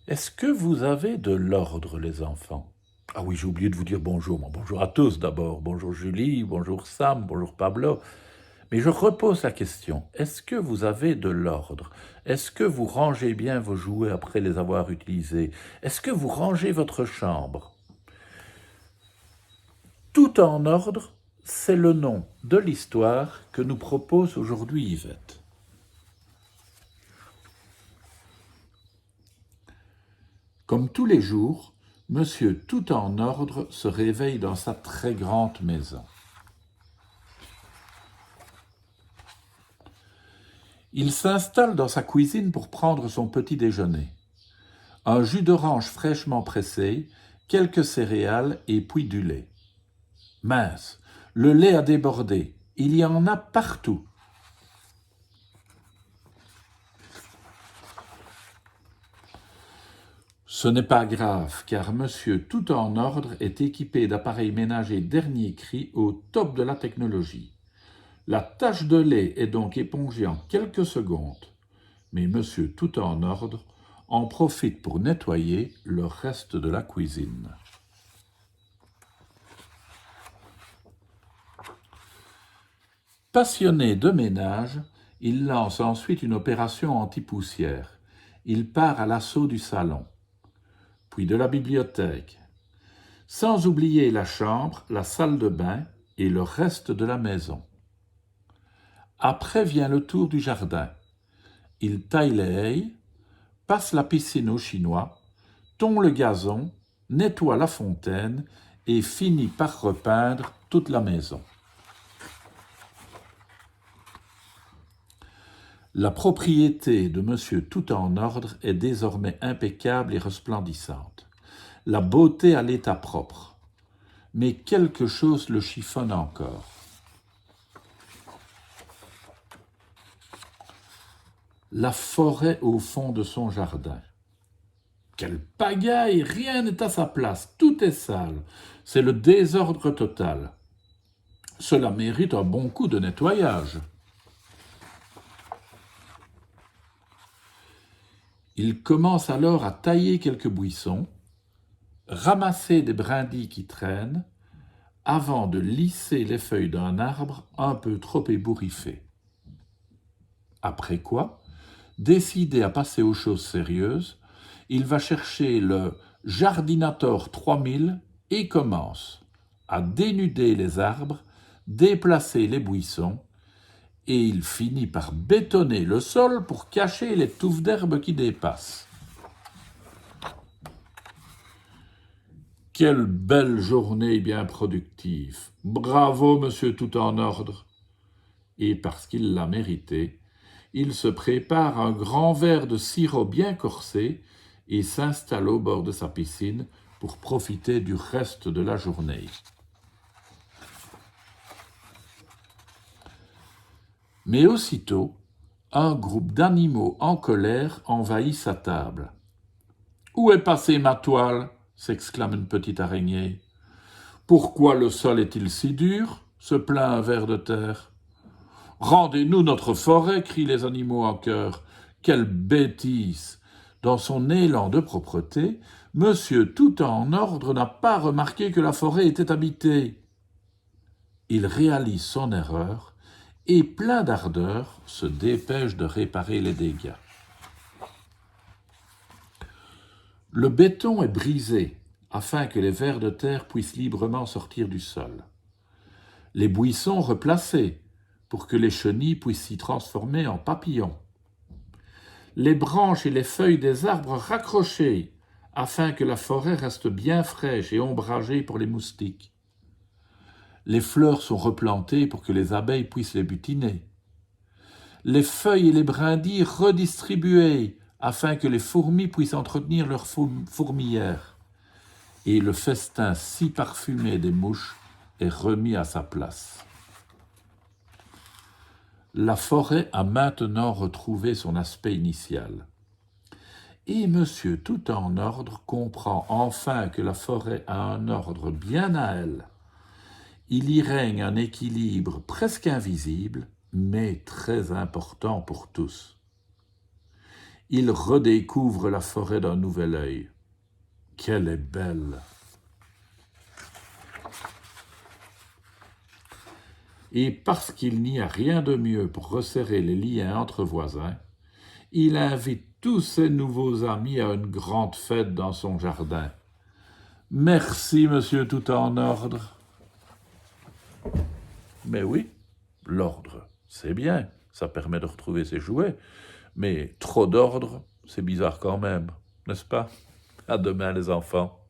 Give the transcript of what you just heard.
Est-ce que vous avez de l'ordre, les enfants? Ah oui, j'ai oublié de vous dire bonjour. Bon, bonjour à tous d'abord. Bonjour Julie, bonjour Sam, bonjour Pablo. Mais je repose la question. Est-ce que vous avez de l'ordre? Est-ce que vous rangez bien vos jouets après les avoir utilisés? Est-ce que vous rangez votre chambre? Tout en ordre, c'est le nom de l'histoire que nous propose aujourd'hui Yvette. Comme tous les jours, Monsieur Tout en ordre se réveille dans sa très grande maison. Il s'installe dans sa cuisine pour prendre son petit déjeuner. Un jus d'orange fraîchement pressé, quelques céréales et puis du lait. Mince, le lait a débordé, il y en a partout. Ce n'est pas grave, car Monsieur Tout en ordre est équipé d'appareils ménagers dernier cri au top de la technologie. La tache de lait est donc épongée en quelques secondes, mais Monsieur Tout en ordre en profite pour nettoyer le reste de la cuisine. Passionné de ménage, il lance ensuite une opération anti-poussière. Il part à l'assaut du salon, puis de la bibliothèque, sans oublier la chambre, la salle de bain et le reste de la maison. Après vient le tour du jardin. Il taille les haies, passe la piscine aux Chinois, tond le gazon, nettoie la fontaine et finit par repeindre toute la maison. La propriété de Monsieur Tout en ordre est désormais impeccable et resplendissante. La beauté à l'état propre. Mais quelque chose le chiffonne encore. La forêt au fond de son jardin. Quelle pagaille! Rien n'est à sa place, tout est sale. C'est le désordre total. Cela mérite un bon coup de nettoyage. Il commence alors à tailler quelques buissons, ramasser des brindilles qui traînent, avant de lisser les feuilles d'un arbre un peu trop ébouriffé. Après quoi, décidé à passer aux choses sérieuses, il va chercher le Jardinator 3000 et commence à dénuder les arbres, déplacer les buissons, et il finit par bétonner le sol pour cacher les touffes d'herbe qui dépassent. Quelle belle journée bien productive! Bravo, Monsieur Tout en ordre! Et parce qu'il l'a mérité, il se prépare un grand verre de sirop bien corsé et s'installe au bord de sa piscine pour profiter du reste de la journée. Mais aussitôt, un groupe d'animaux en colère envahit sa table. « Où est passée ma toile ?» s'exclame une petite araignée. « Pourquoi le sol est-il si dur ?» se plaint un ver de terre. « Rendez-nous notre forêt !» crient les animaux en chœur. « Quelle bêtise !» Dans son élan de propreté, Monsieur Tout en ordre n'a pas remarqué que la forêt était habitée. Il réalise son erreur et, plein d'ardeur, se dépêche de réparer les dégâts. Le béton est brisé afin que les vers de terre puissent librement sortir du sol. Les buissons replacés pour que les chenilles puissent s'y transformer en papillons. Les branches et les feuilles des arbres raccrochées afin que la forêt reste bien fraîche et ombragée pour les moustiques. Les fleurs sont replantées pour que les abeilles puissent les butiner. Les feuilles et les brindilles redistribuées afin que les fourmis puissent entretenir leur fourmilière. Et le festin si parfumé des mouches est remis à sa place. La forêt a maintenant retrouvé son aspect initial. Et Monsieur Tout en ordre comprend enfin que la forêt a un ordre bien à elle. Il y règne un équilibre presque invisible, mais très important pour tous. il redécouvre la forêt d'un nouvel œil. Qu'elle est belle! Et parce qu'il n'y a rien de mieux pour resserrer les liens entre voisins, il invite tous ses nouveaux amis à une grande fête dans son jardin. Merci, monsieur tout en ordre. Mais oui, l'ordre, c'est bien, ça permet de retrouver ses jouets, mais trop d'ordre, c'est bizarre quand même, n'est-ce pas? À demain les enfants.